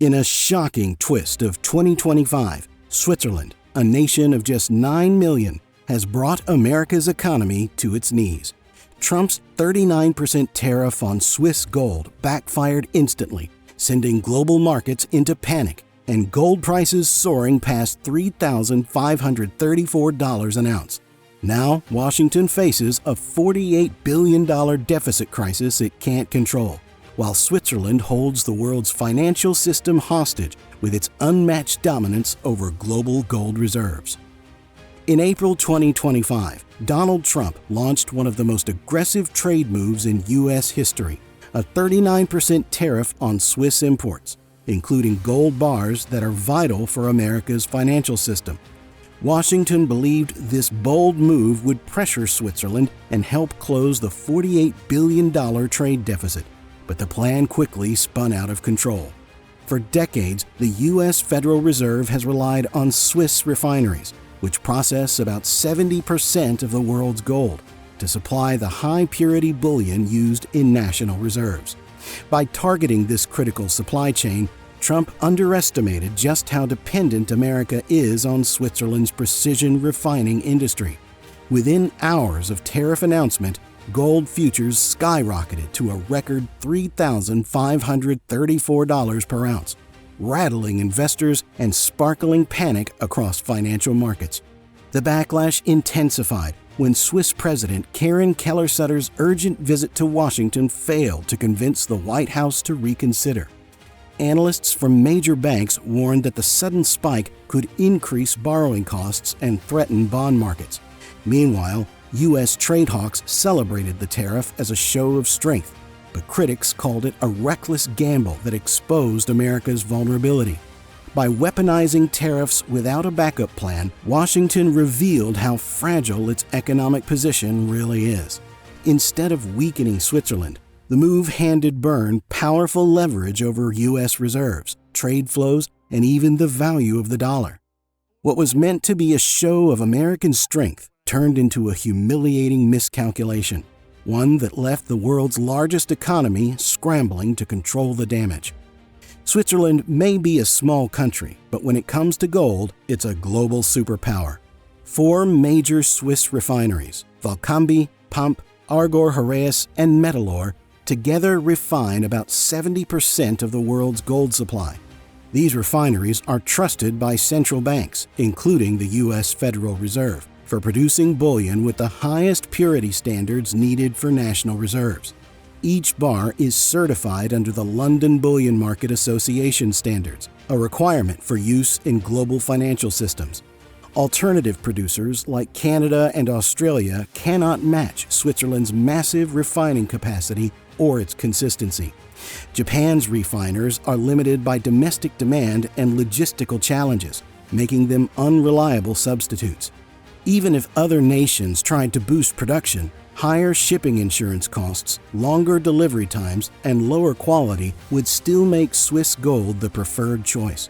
In a shocking twist of 2025, Switzerland, a nation of just 9 million, has brought America's economy to its knees. Trump's 39% tariff on Swiss gold backfired instantly, sending global markets into panic, and gold prices soaring past $3,534 an ounce. Now, Washington faces a $48 billion deficit crisis it can't control, while Switzerland holds the world's financial system hostage with its unmatched dominance over global gold reserves. In April 2025, Donald Trump launched one of the most aggressive trade moves in U.S. history, a 39% tariff on Swiss imports, including gold bars that are vital for America's financial system. Washington believed this bold move would pressure Switzerland and help close the $48 billion trade deficit, but the plan quickly spun out of control. For decades, the U.S. Federal Reserve has relied on Swiss refineries, which process about 70% of the world's gold, to supply the high-purity bullion used in national reserves. By targeting this critical supply chain, Trump underestimated just how dependent America is on Switzerland's precision refining industry. Within hours of tariff announcement, gold futures skyrocketed to a record $3,534 per ounce, rattling investors and sparkling panic across financial markets. The backlash intensified when Swiss President Karen Keller-Sutter's urgent visit to Washington failed to convince the White House to reconsider. Analysts from major banks warned that the sudden spike could increase borrowing costs and threaten bond markets. Meanwhile, U.S. trade hawks celebrated the tariff as a show of strength, but critics called it a reckless gamble that exposed America's vulnerability. By weaponizing tariffs without a backup plan, Washington revealed how fragile its economic position really is. Instead of weakening Switzerland, the move handed Bern powerful leverage over U.S. reserves, trade flows, and even the value of the dollar. What was meant to be a show of American strength turned into a humiliating miscalculation, one that left the world's largest economy scrambling to control the damage. Switzerland may be a small country, but when it comes to gold, it's a global superpower. 4 major Swiss refineries, Valcambi, Pump, Argor Heraeus, and Metalor, together refine about 70% of the world's gold supply. These refineries are trusted by central banks, including the U.S. Federal Reserve, for producing bullion with the highest purity standards needed for national reserves. Each bar is certified under the London Bullion Market Association standards, a requirement for use in global financial systems. Alternative producers like Canada and Australia cannot match Switzerland's massive refining capacity or its consistency. Japan's refiners are limited by domestic demand and logistical challenges, making them unreliable substitutes. Even if other nations tried to boost production, higher shipping insurance costs, longer delivery times, and lower quality would still make Swiss gold the preferred choice.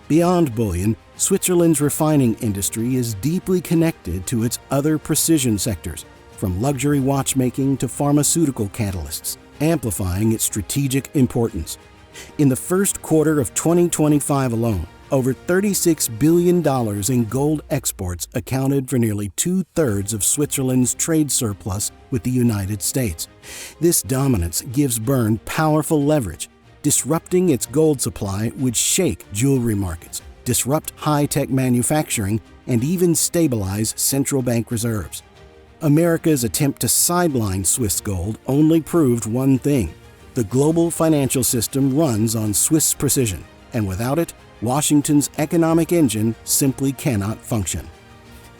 Beyond bullion, Switzerland's refining industry is deeply connected to its other precision sectors, from luxury watchmaking to pharmaceutical catalysts, amplifying its strategic importance. In the first quarter of 2025 alone, over $36 billion in gold exports accounted for nearly 2/3 of Switzerland's trade surplus with the United States. This dominance gives Bern powerful leverage. Disrupting its gold supply would shake jewelry markets, disrupt high-tech manufacturing, and even stabilize central bank reserves. America's attempt to sideline Swiss gold only proved one thing: the global financial system runs on Swiss precision, and without it, Washington's economic engine simply cannot function.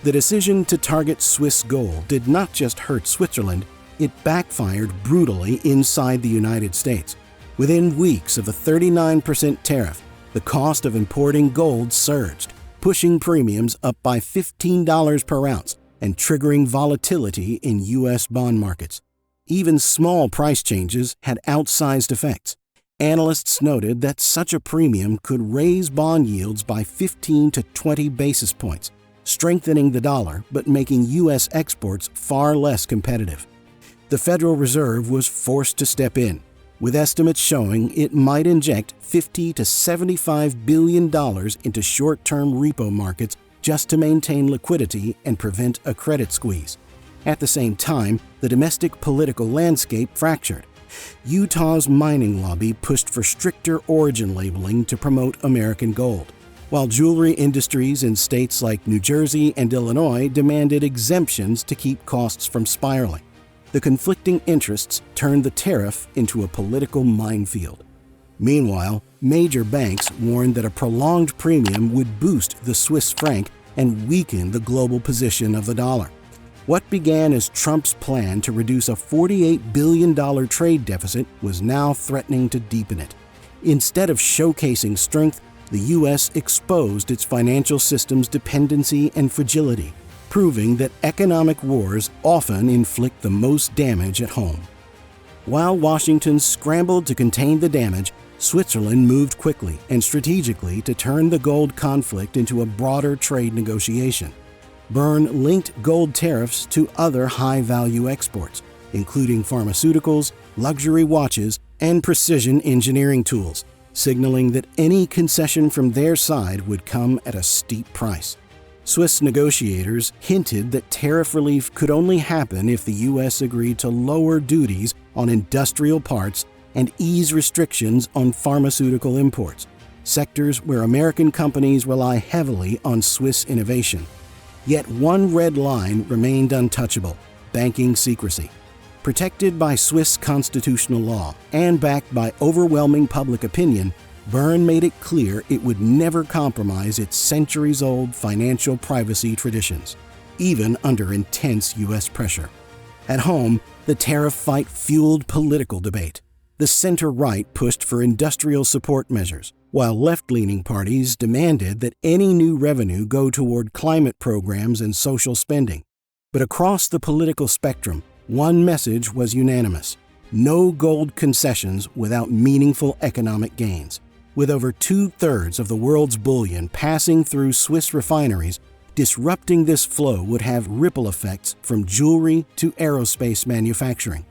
The decision to target Swiss gold did not just hurt Switzerland, it backfired brutally inside the United States. Within weeks of the 39% tariff, the cost of importing gold surged, pushing premiums up by $15 per ounce and triggering volatility in U.S. bond markets. Even small price changes had outsized effects. Analysts noted that such a premium could raise bond yields by 15 to 20 basis points, strengthening the dollar but making U.S. exports far less competitive. The Federal Reserve was forced to step in. with estimates showing it might inject $50 to $75 billion into short-term repo markets just to maintain liquidity and prevent a credit squeeze. At the same time, the domestic political landscape fractured. Utah's mining lobby pushed for stricter origin labeling to promote American gold, while jewelry industries in states like New Jersey and Illinois demanded exemptions to keep costs from spiraling. The conflicting interests turned the tariff into a political minefield. Meanwhile, major banks warned that a prolonged premium would boost the Swiss franc and weaken the global position of the dollar. What began as Trump's plan to reduce a $48 billion trade deficit was now threatening to deepen it. Instead of showcasing strength, the U.S. exposed its financial system's dependency and fragility, proving that economic wars often inflict the most damage at home. While Washington scrambled to contain the damage, Switzerland moved quickly and strategically to turn the gold conflict into a broader trade negotiation. Bern linked gold tariffs to other high-value exports, including pharmaceuticals, luxury watches, and precision engineering tools, signaling that any concession from their side would come at a steep price. Swiss negotiators hinted that tariff relief could only happen if the U.S. agreed to lower duties on industrial parts and ease restrictions on pharmaceutical imports, sectors where American companies rely heavily on Swiss innovation. Yet one red line remained untouchable: banking secrecy. Protected by Swiss constitutional law and backed by overwhelming public opinion, Bern made it clear it would never compromise its centuries-old financial privacy traditions, even under intense U.S. pressure. At home, the tariff fight fueled political debate. The center-right pushed for industrial support measures, while left-leaning parties demanded that any new revenue go toward climate programs and social spending. But across the political spectrum, one message was unanimous: no gold concessions without meaningful economic gains. With over 2/3 of the world's bullion passing through Swiss refineries, disrupting this flow would have ripple effects from jewelry to aerospace manufacturing.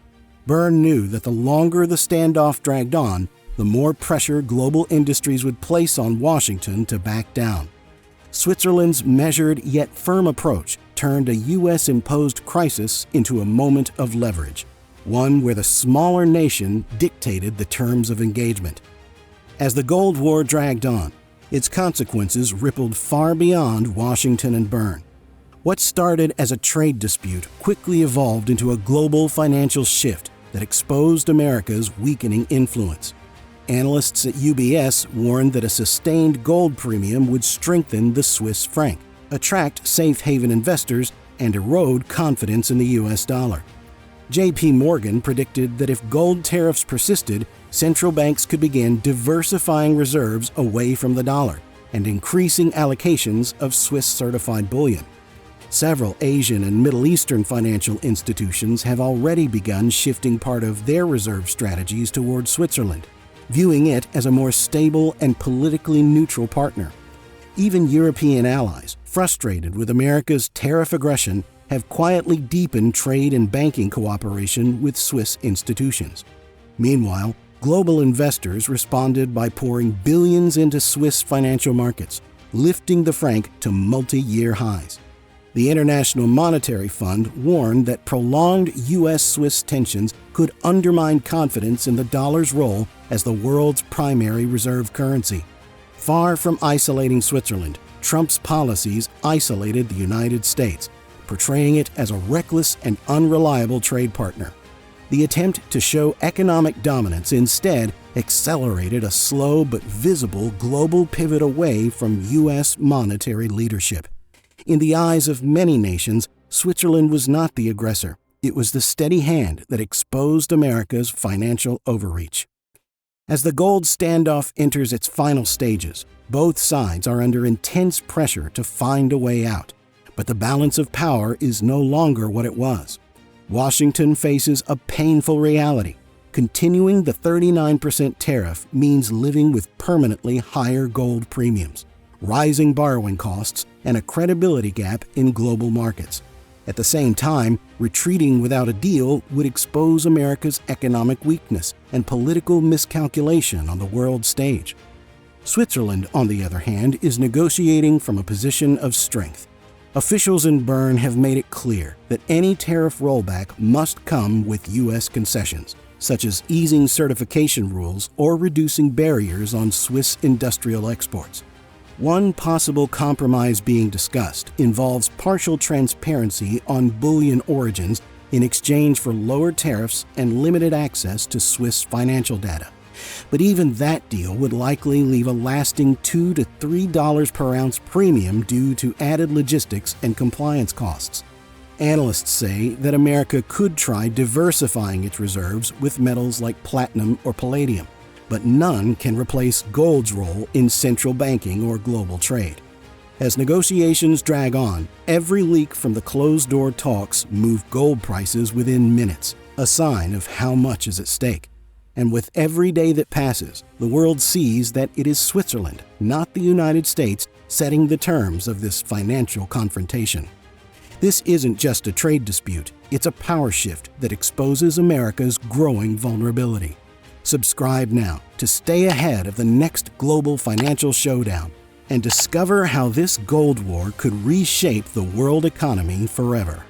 Bern knew that the longer the standoff dragged on, the more pressure global industries would place on Washington to back down. Switzerland's measured yet firm approach turned a U.S.-imposed crisis into a moment of leverage, one where the smaller nation dictated the terms of engagement. As the Gold War dragged on, its consequences rippled far beyond Washington and Bern. What started as a trade dispute quickly evolved into a global financial shift that exposed America's weakening influence. Analysts at UBS warned that a sustained gold premium would strengthen the Swiss franc, attract safe haven investors, and erode confidence in the U.S. dollar. J.P. Morgan predicted that if gold tariffs persisted, central banks could begin diversifying reserves away from the dollar and increasing allocations of Swiss-certified bullion. Several Asian and Middle Eastern financial institutions have already begun shifting part of their reserve strategies toward Switzerland, viewing it as a more stable and politically neutral partner. Even European allies, frustrated with America's tariff aggression, have quietly deepened trade and banking cooperation with Swiss institutions. Meanwhile, global investors responded by pouring billions into Swiss financial markets, lifting the franc to multi-year highs. The International Monetary Fund warned that prolonged U.S.-Swiss tensions could undermine confidence in the dollar's role as the world's primary reserve currency. Far from isolating Switzerland, Trump's policies isolated the United States, portraying it as a reckless and unreliable trade partner. The attempt to show economic dominance instead accelerated a slow but visible global pivot away from U.S. monetary leadership. In the eyes of many nations, Switzerland was not the aggressor. It was the steady hand that exposed America's financial overreach. As the gold standoff enters its final stages, both sides are under intense pressure to find a way out. But the balance of power is no longer what it was. Washington faces a painful reality. Continuing the 39% tariff means living with permanently higher gold premiums, rising borrowing costs, and a credibility gap in global markets. At the same time, retreating without a deal would expose America's economic weakness and political miscalculation on the world stage. Switzerland, on the other hand, is negotiating from a position of strength. Officials in Bern have made it clear that any tariff rollback must come with U.S. concessions, such as easing certification rules or reducing barriers on Swiss industrial exports. One possible compromise being discussed involves partial transparency on bullion origins in exchange for lower tariffs and limited access to Swiss financial data. But even that deal would likely leave a lasting $2 to $3 per ounce premium due to added logistics and compliance costs. Analysts say that America could try diversifying its reserves with metals like platinum or palladium, but none can replace gold's role in central banking or global trade. As negotiations drag on, every leak from the closed-door talks moved gold prices within minutes, a sign of how much is at stake. And with every day that passes, the world sees that it is Switzerland, not the United States, setting the terms of this financial confrontation. This isn't just a trade dispute, it's a power shift that exposes America's growing vulnerability. Subscribe now to stay ahead of the next global financial showdown and discover how this gold war could reshape the world economy forever.